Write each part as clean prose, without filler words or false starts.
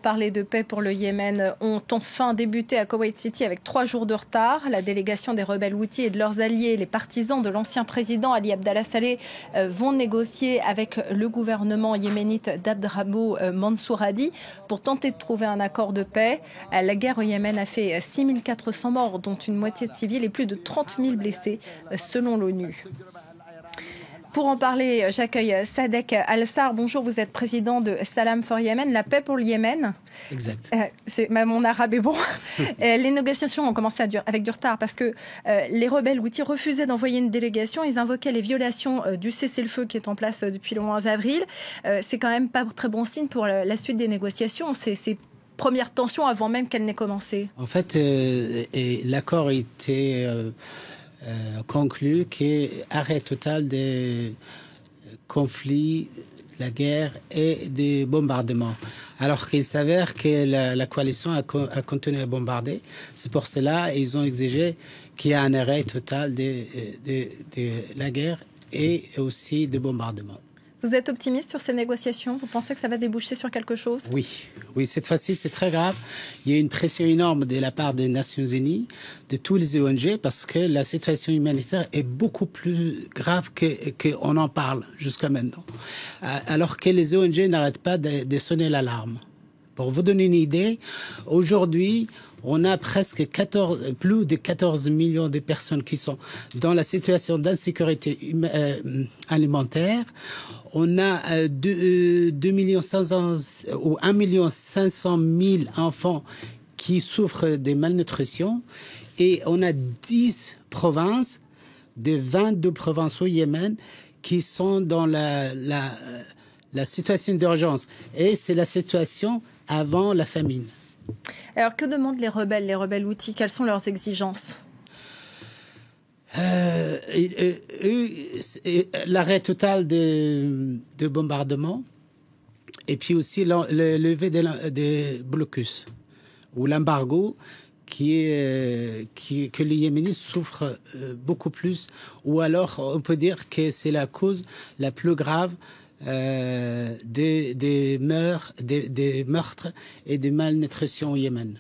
pourparlers de paix pour le Yémen ont enfin débuté à Koweït City avec 3 jours de retard. La délégation des rebelles houthis et de leurs alliés, les partisans de l'ancien président Ali Abdallah Saleh, vont négocier avec le gouvernement yéménite d'Abdrabbuh Mansour Hadi pour tenter de trouver un accord de paix. La guerre au Yémen a fait 6400 morts, dont une moitié de civils et plus de 30 000 blessés, selon l'ONU. Pour en parler, j'accueille Sadek Al-Sar. Bonjour, vous êtes président de Salam for Yemen, la paix pour le Yémen. Exact. Mon arabe est bon. Les négociations ont commencé avec du retard parce que les rebelles houthis refusaient d'envoyer une délégation. Ils invoquaient les violations du cessez-le-feu qui est en place depuis le 11 avril. C'est quand même pas très bon signe pour la suite des négociations. Ces premières tensions avant même qu'elles n'aient commencé. En fait, l'accord était... conclut qu'arrêt total des conflits, la guerre et des bombardements. Alors qu'il s'avère que la coalition a continué à bombarder. C'est pour cela qu'ils ont exigé qu'il y ait un arrêt total de la guerre et aussi des bombardements. Vous êtes optimiste sur ces négociations? Vous pensez que ça va déboucher sur quelque chose? Oui, cette fois-ci, c'est très grave. Il y a une pression énorme de la part des Nations Unies, de tous les ONG, parce que la situation humanitaire est beaucoup plus grave qu'on en parle jusqu'à maintenant. Alors que les ONG n'arrêtent pas de sonner l'alarme. Pour vous donner une idée, aujourd'hui, on a presque plus de 14 millions de personnes qui sont dans la situation d'insécurité alimentaire. On a 1,5 million enfants qui souffrent de malnutrition et on a 10 provinces, de 22 provinces au Yémen, qui sont dans la situation d'urgence. Et c'est la situation avant la famine. Alors, que demandent les rebelles houthis? Quelles sont leurs exigences? L'arrêt total de bombardement et puis aussi le lever des blocus ou l'embargo que les Yéménis souffrent beaucoup plus, ou alors on peut dire que c'est la cause la plus grave des meurtres et des malnutritions au Yémen.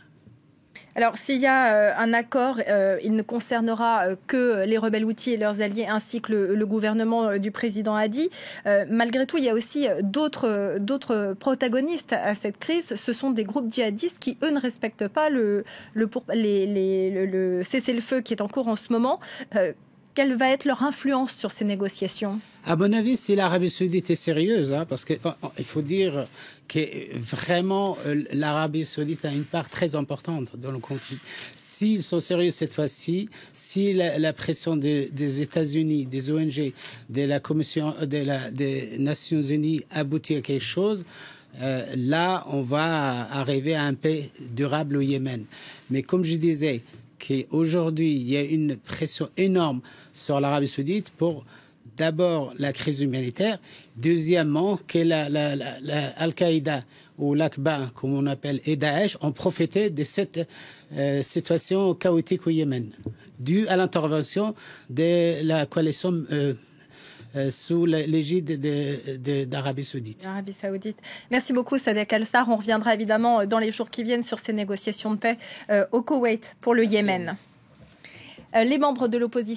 Alors, s'il y a un accord, il ne concernera que les rebelles houthis et leurs alliés, ainsi que le gouvernement du président Hadi. Malgré tout, il y a aussi d'autres protagonistes à cette crise. Ce sont des groupes djihadistes qui, eux, ne respectent pas le cessez-le-feu qui est en cours en ce moment. Quelle va être leur influence sur ces négociations? À mon avis, si l'Arabie Saoudite est sérieuse, parce qu'il faut dire que vraiment l'Arabie Saoudite a une part très importante dans le conflit. S'ils sont sérieux cette fois-ci, si la pression des États-Unis, des ONG, de la Commission des Nations Unies aboutit à quelque chose, là, on va arriver à un paix durable au Yémen. Mais comme je disais, qu'aujourd'hui, il y a une pression énorme sur l'Arabie Saoudite pour d'abord la crise humanitaire, deuxièmement que Al-Qaïda ou l'Aqba, comme on appelle, et Daesh ont profité de cette situation chaotique au Yémen, due à l'intervention de la coalition sous l'égide d'Arabie Saoudite. Arabie Saoudite. Merci beaucoup, Sadek Al-Sar. On reviendra évidemment dans les jours qui viennent sur ces négociations de paix au Koweït pour le Yémen. Les membres de l'opposition